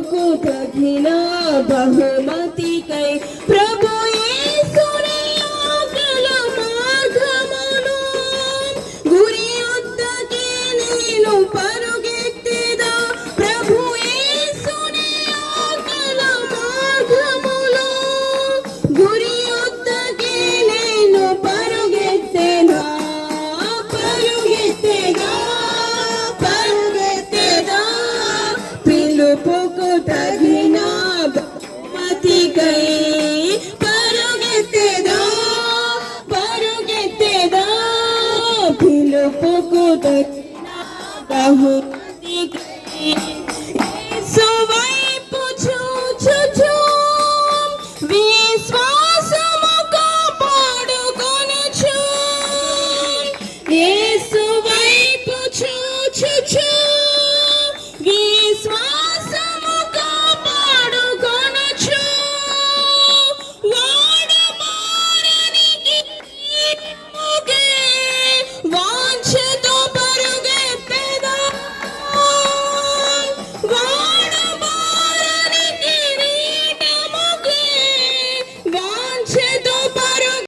పిలుపుకు తగిన బహుమతికై ప్రభు యేసుని ఆకల మార్గమును గురి వద్దకే నేను పరుగెత్తెదా ప్రభు యేసుని ఆకల మార్గములో గురి వద్దకే నేను పరుగెత్తెదా పిలుపుకు తగిన బహుమతికై పరుగెత్తెదా పిలుపుకు తగిన బహుమతికై యేసువై